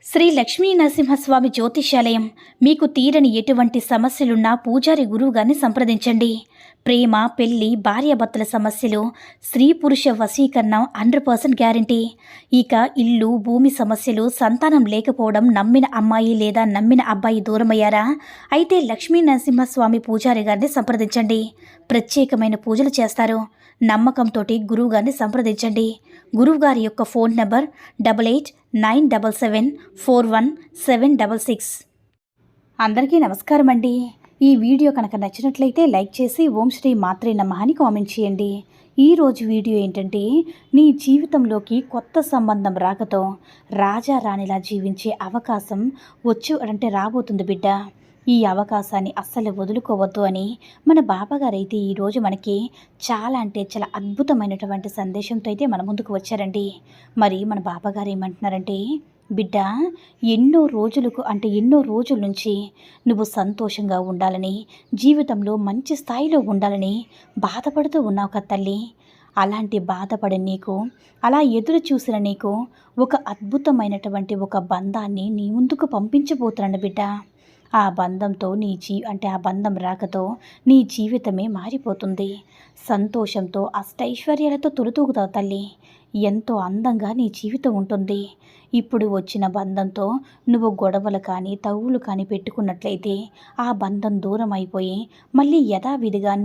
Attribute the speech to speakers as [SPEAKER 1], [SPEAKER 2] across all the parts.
[SPEAKER 1] శ్రీ లక్ష్మీ నరసింహస్వామి జ్యోతిష్యాలయం. మీకు తీరని ఎటువంటి సమస్యలున్నా పూజారి గురువుగారిని సంప్రదించండి. ప్రేమ, పెళ్లి, భార్యాభర్తల సమస్యలు, స్త్రీ పురుష వశీకరణం 100% గ్యారంటీ. ఇక ఇల్లు, భూమి సమస్యలు, సంతానం లేకపోవడం, నమ్మిన అమ్మాయి లేదా నమ్మిన అబ్బాయి దూరమయ్యారా? అయితే లక్ష్మీ నరసింహస్వామి పూజారి గారిని సంప్రదించండి. ప్రత్యేకమైన పూజలు చేస్తారు. నమ్మకంతో గురువుగారిని సంప్రదించండి. గురువుగారి యొక్క ఫోన్ నంబర్ 8897741766. అందరికీ నమస్కారం అండి. ఈ వీడియో కనుక నచ్చినట్లయితే లైక్ చేసి ఓం శ్రీ మాత్రే నమః అని కామెంట్ చేయండి. ఈరోజు వీడియో ఏంటంటే, నీ జీవితంలోకి కొత్త సంబంధం రాకతో రాజా రాణిలా జీవించే అవకాశం రాబోతుంది బిడ్డ. ఈ అవకాశాన్ని అస్సలు వదులుకోవద్దు అని మన బాబాగారైతే ఈరోజు మనకి చాలా అద్భుతమైనటువంటి సందేశంతో అయితే మన ముందుకు వచ్చారండి. మరి మన బాబాగారు ఏమంటున్నారంటే, బిడ్డ, ఎన్నో రోజుల నుంచి నువ్వు సంతోషంగా ఉండాలని, జీవితంలో మంచి స్థాయిలో ఉండాలని బాధపడుతూ ఉన్నావు కదా తల్లి. అలాంటి బాధపడి నీకు, అలా ఎదురు చూసిన నీకు ఒక అద్భుతమైనటువంటి ఒక బంధాన్ని నీ ముందుకు పంపించబోతున్నాను బిడ్డ. ఆ బంధంతో ఆ బంధం రాకతో నీ జీవితమే మారిపోతుంది. సంతోషంతో అష్టైశ్వర్యాలతో తొలుతూగుతావు తల్లి. ఎంతో అందంగా నీ జీవితం ఉంటుంది. ఇప్పుడు వచ్చిన బంధంతో నువ్వు గొడవలు కానీ తగువులు కానీ పెట్టుకున్నట్లయితే ఆ బంధం దూరం అయిపోయి మళ్ళీ యథావిధిగా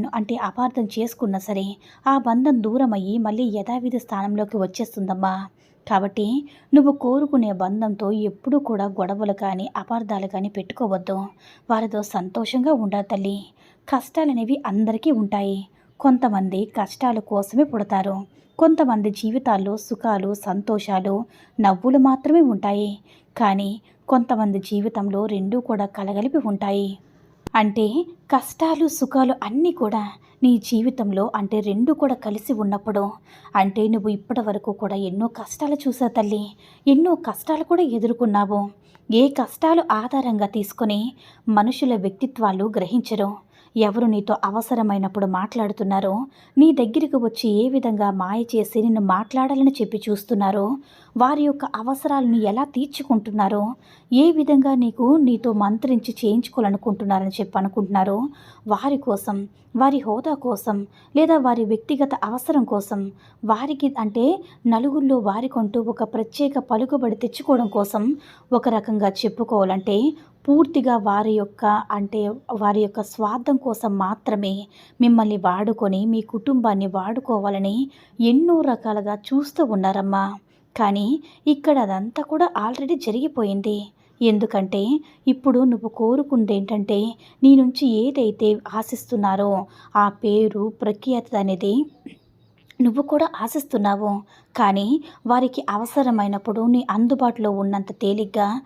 [SPEAKER 1] అపార్థం చేసుకున్నా సరే ఆ బంధం దూరమయ్యి మళ్ళీ యథావిధి స్థానంలోకి వచ్చేస్తుందమ్మా. కాబట్టి నువ్వు కోరుకునే బంధంతో ఎప్పుడూ కూడా గొడవలు కానీ అపార్థాలు కానీ పెట్టుకోవద్దు. వారితో సంతోషంగా ఉండాలి తల్లి. కష్టాలనేవి అందరికీ ఉంటాయి. కొంతమంది కష్టాల కోసమే పుడతారు. కొంతమంది జీవితాల్లో సుఖాలు, సంతోషాలు, నవ్వులు మాత్రమే ఉంటాయి. కానీ కొంతమంది జీవితంలో రెండూ కూడా కలగలిపి ఉంటాయి. అంటే కష్టాలు, సుఖాలు అన్నీ కూడా నీ జీవితంలో రెండు కూడా కలిసి ఉన్నప్పుడు నువ్వు ఇప్పటి వరకు కూడా ఎన్నో కష్టాలు చూసావు తల్లి. ఎన్నో కష్టాలు కూడా ఎదుర్కొన్నావు. ఏ కష్టాలు ఆధారంగా తీసుకొని మనుషుల వ్యక్తిత్వాలు గ్రహించరు. ఎవరు నీతో అవసరమైనప్పుడు మాట్లాడుతున్నారో, నీ దగ్గరికి వచ్చి ఏ విధంగా మాయ చేసి నిన్ను మాట్లాడాలని చెప్పి చూస్తున్నారో, వారి యొక్క అవసరాలను ఎలా తీర్చుకుంటున్నారో, ఏ విధంగా నీతో మంత్రించి చేయించుకోవాలనుకుంటున్నారని చెప్పి అనుకుంటున్నారో, వారి కోసం, వారి హోదా కోసం, లేదా వారి వ్యక్తిగత అవసరం కోసం, వారికి నలుగురిలో వారికంటూ ఒక ప్రత్యేక పలుకుబడి తెచ్చుకోవడం కోసం, ఒక రకంగా చెప్పుకోవాలంటే పూర్తిగా వారి యొక్క స్వార్థం కోసం మాత్రమే మిమ్మల్ని వాడుకొని మీ కుటుంబాన్ని వాడుకోవాలని ఎన్నో రకాలుగా చూస్తూ ఉన్నారమ్మా. కానీ ఇక్కడ అదంతా కూడా ఆల్రెడీ జరిగిపోయింది. ఎందుకంటే ఇప్పుడు నువ్వు కోరుకుంది ఏంటంటే, నీ నుంచి ఏదైతే ఆశిస్తున్నారో ఆ పేరు, ప్రఖ్యాతి అనేది నువ్వు కూడా ఆశిస్తున్నావు. కానీ వారికి అవసరమైనప్పుడు నీ అందుబాటులో ఉన్నంత తేలిగ్గా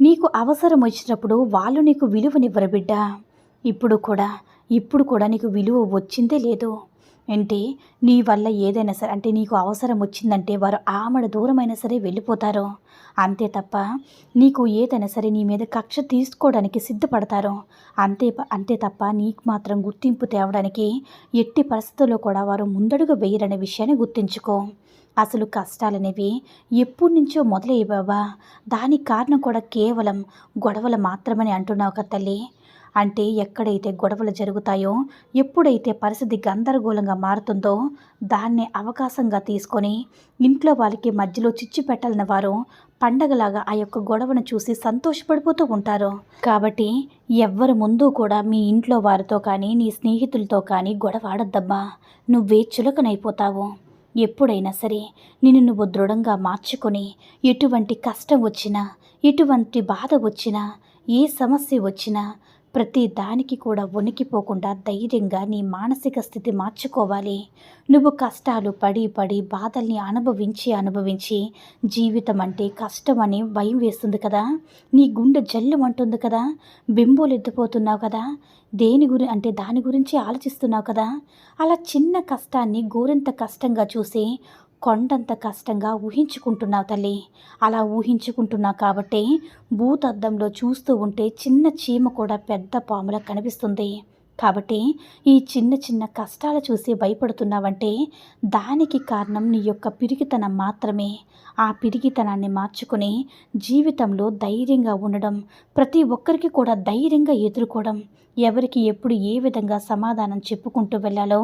[SPEAKER 1] నీకు అవసరం వచ్చినప్పుడు వాళ్ళు నీకు విలువనివ్వరు బిడ్డ. ఇప్పుడు కూడా నీకు విలువ వచ్చిందే లేదు. నీ వల్ల ఏదైనా సరే నీకు అవసరం వచ్చిందంటే వారు ఆమడ దూరమైనా సరే వెళ్ళిపోతారు. అంతే తప్ప నీకు ఏదైనా సరే నీ మీద కక్ష తీసుకోవడానికి సిద్ధపడతారు. అంతే తప్ప నీకు మాత్రం గుర్తింపు తేవడానికి ఎట్టి పరిస్థితుల్లో కూడా వారు ముందడుగు వేయరనే విషయాన్ని గుర్తుంచుకో. అసలు కష్టాలనేవి ఎప్పటి నుంచో మొదలయ్యావా? దానికి కారణం కూడా కేవలం గొడవలు మాత్రమని అంటున్నావు కదా తల్లి. ఎక్కడైతే గొడవలు జరుగుతాయో, ఎప్పుడైతే పరిస్థితి గందరగోళంగా మారుతుందో దాన్ని అవకాశంగా తీసుకొని ఇంట్లో వాళ్ళకి మధ్యలో చిచ్చు పెట్టాలని వారు పండగలాగా ఆ యొక్క గొడవను చూసి సంతోషపడిపోతూ ఉంటారు. కాబట్టి ఎవ్వరి ముందు కూడా మీ ఇంట్లో వారితో కానీ నీ స్నేహితులతో కానీ గొడవ ఆడద్దమ్మా. నువ్వే చులకనైపోతావు. ఎప్పుడైనా సరే నిన్ను నువ్వు దృఢంగా మార్చుకొని ఎటువంటి కష్టం వచ్చినా, ఎటువంటి బాధ వచ్చినా, ఏ సమస్య వచ్చినా ప్రతి దానికి కూడా వణికిపోకుండా ధైర్యంగా నీ మానసిక స్థితి మార్చుకోవాలి. నువ్వు కష్టాలు పడి బాధల్ని అనుభవించి జీవితం కష్టం అని భయం వేస్తుంది కదా, నీ గుండె జల్లుమంటుంది కదా, బెంబోలెత్తిపోతున్నావు కదా, దాని గురించి ఆలోచిస్తున్నావు కదా. అలా చిన్న కష్టాన్ని గోరంత కష్టంగా చూసి కొండంత కష్టంగా ఊహించుకుంటున్నావు తల్లి. అలా ఊహించుకుంటున్నావు కాబట్టే భూతద్దంలో చూస్తూ ఉంటే చిన్న చీమ కూడా పెద్ద పాములా కనిపిస్తుంది. కాబట్టి ఈ చిన్న చిన్న కష్టాలు చూసి భయపడుతున్నావంటే దానికి కారణం నీ యొక్క పిరికితనం మాత్రమే. ఆ పిరికితనాన్ని మార్చుకుని జీవితంలో ధైర్యంగా ఉండడం, ప్రతి ఒక్కరికి కూడా ధైర్యంగా ఎదుర్కోవడం, ఎవరికి ఎప్పుడు ఏ విధంగా సమాధానం చెప్పుకుంటూ వెళ్ళాలో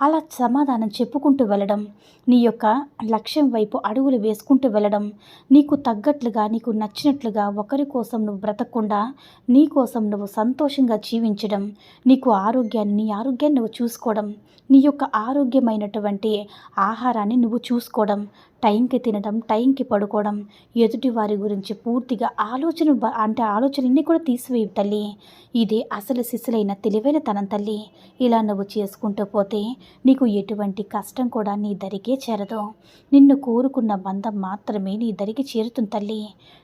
[SPEAKER 1] అలా సమాధానం చెప్పుకుంటూ వెళ్ళడం, నీ యొక్క లక్ష్యం వైపు అడుగులు వేసుకుంటూ వెళ్ళడం, నీకు తగ్గట్లుగా నీకు నచ్చినట్లుగా ఒకరి కోసం నువ్వు బ్రతకకుండా నీ కోసం నువ్వు సంతోషంగా జీవించడం, నీకు నీ ఆరోగ్యాన్ని నువ్వు చూసుకోవడం, నీ యొక్క ఆరోగ్యమైనటువంటి ఆహారాన్ని నువ్వు చూసుకోవడం, టైంకి తినడం, టైంకి పడుకోవడం, ఎదుటి వారి గురించి పూర్తిగా ఆలోచనలన్నీ కూడా తీసివేయి తల్లి. ఇదే అసలు సిసలైన తెలివైన తనం తల్లి. ఇలా నువ్వు చేసుకుంటూ పోతే నీకు ఎటువంటి కష్టం కూడా నీ దరికే చేరదు. నిన్ను కోరుకున్న బంధం మాత్రమే నీ దరికి చేరుతుంది తల్లి.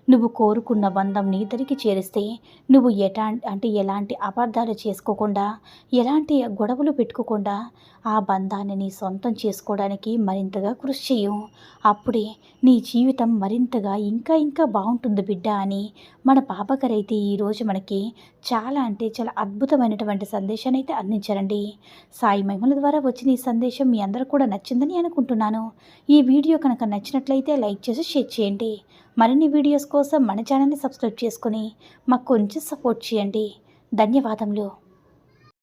[SPEAKER 1] నువ్వు కోరుకున్న బంధం నీ దరికి చేరిస్తే నువ్వు ఎలాంటి అపార్థాలు చేసుకోకుండా, ఎలాంటి గొడవలు పెట్టుకోకుండా ఆ బంధాన్ని నీ సొంతం చేసుకోవడానికి మరింతగా కృషి చేయు. అప్పుడే నీ జీవితం మరింతగా ఇంకా ఇంకా బాగుంటుంది బిడ్డ అని మన బాబాగారు అయితే ఈరోజు మనకి చాలా చాలా అద్భుతమైనటువంటి సందేశాన్ని అయితే అందించారండి. సాయి మహిమల ద్వారా వచ్చిన ఈ సందేశం మీ అందరూ కూడా నచ్చిందని అనుకుంటున్నాను. ఈ వీడియో కనుక నచ్చినట్లయితే లైక్ చేసి షేర్ చేయండి. మరిన్ని వీడియోస్ కోసం మన ఛానల్ని సబ్స్క్రైబ్ చేసుకొని మాకు కొంచెం సపోర్ట్ చేయండి. ధన్యవాదములు.